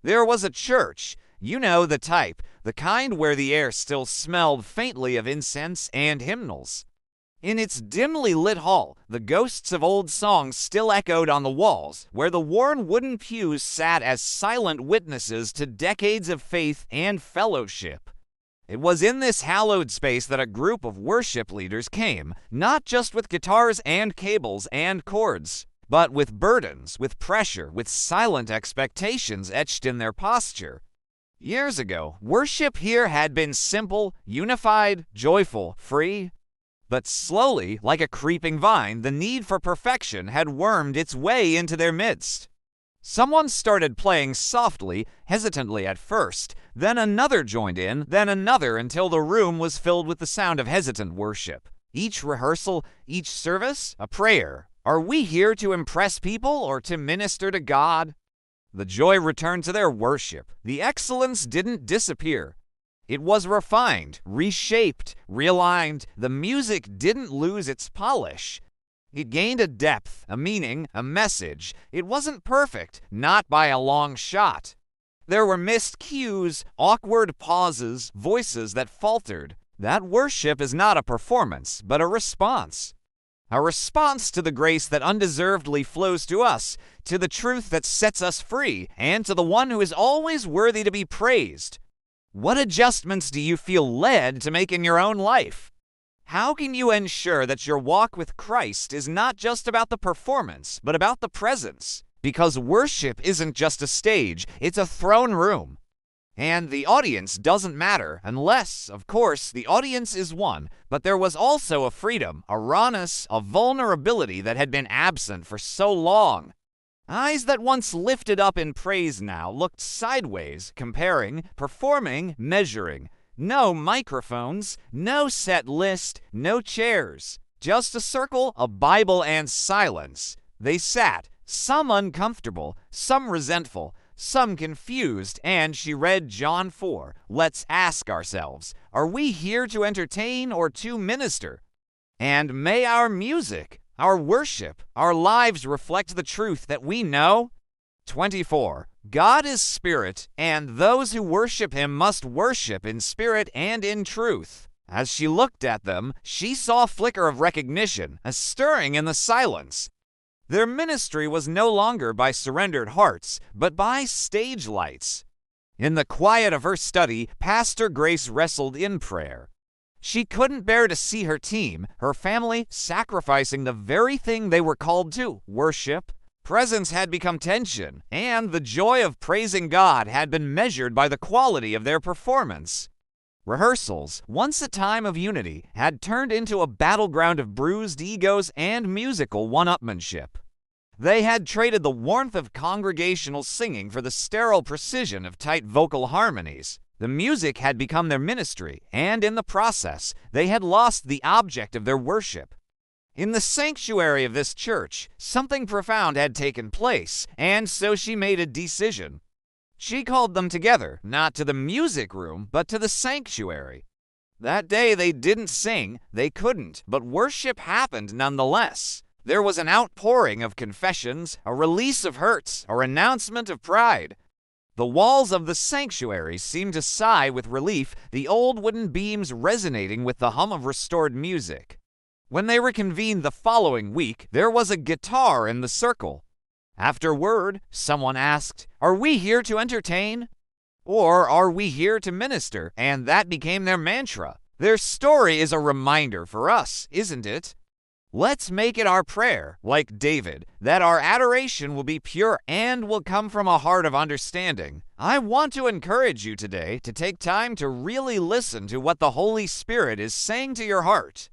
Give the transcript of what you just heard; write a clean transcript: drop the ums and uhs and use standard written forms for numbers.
There was a church, you know the type, the kind where the air still smelled faintly of incense and hymnals. In its dimly lit hall, the ghosts of old songs still echoed on the walls, where the worn wooden pews sat as silent witnesses to decades of faith and fellowship. It was in this hallowed space that a group of worship leaders came, not just with guitars and cables and chords, but with burdens, with pressure, with silent expectations etched in their posture. Years ago, worship here had been simple, unified, joyful, free. But slowly, like a creeping vine, the need for perfection had wormed its way into their midst. Someone started playing softly, hesitantly at first, then another joined in, then another until the room was filled with the sound of hesitant worship. Each rehearsal, each service, a prayer. Are we here to impress people or to minister to God? The joy returned to their worship. The excellence didn't disappear. It was refined, reshaped, realigned. The music didn't lose its polish. It gained a depth, a meaning, a message. It wasn't perfect, not by a long shot. There were missed cues, awkward pauses, voices that faltered. That worship is not a performance, but a response. A response to the grace that undeservedly flows to us, to the truth that sets us free, and to the one who is always worthy to be praised. What adjustments do you feel led to make in your own life? How can you ensure that your walk with Christ is not just about the performance, but about the presence? Because worship isn't just a stage, it's a throne room. And the audience doesn't matter, unless, of course, the audience is one, but there was also a freedom, a rawness, a vulnerability that had been absent for so long. Eyes that once lifted up in praise now looked sideways, comparing, performing, measuring. No microphones, no set list, no chairs. Just a circle, a Bible, and silence. They sat, some uncomfortable, some resentful, some confused, and she read John 4. Let's ask ourselves, are we here to entertain or to minister? And may our music, our worship, our lives reflect the truth that we know. 24. God is spirit, and those who worship him must worship in spirit and in truth. As she looked at them, she saw a flicker of recognition, a stirring in the silence. Their ministry was no longer by surrendered hearts, but by stage lights. In the quiet of her study, Pastor Grace wrestled in prayer. She couldn't bear to see her team, her family, sacrificing the very thing they were called to, worship. Presence had become tension, and the joy of praising God had been measured by the quality of their performance. Rehearsals, once a time of unity, had turned into a battleground of bruised egos and musical one-upmanship. They had traded the warmth of congregational singing for the sterile precision of tight vocal harmonies. The music had become their ministry, and in the process, they had lost the object of their worship. In the sanctuary of this church, something profound had taken place, and so she made a decision. She called them together, not to the music room, but to the sanctuary. That day they didn't sing, they couldn't, but worship happened nonetheless. There was an outpouring of confessions, a release of hurts, a renouncement of pride. The walls of the sanctuary seemed to sigh with relief, the old wooden beams resonating with the hum of restored music. When they reconvened the following week, there was a guitar in the circle. Afterward, someone asked, "Are we here to entertain? Or are we here to minister?" And that became their mantra. Their story is a reminder for us, isn't it? Let's make it our prayer, like David, that our adoration will be pure and will come from a heart of understanding. I want to encourage you today to take time to really listen to what the Holy Spirit is saying to your heart.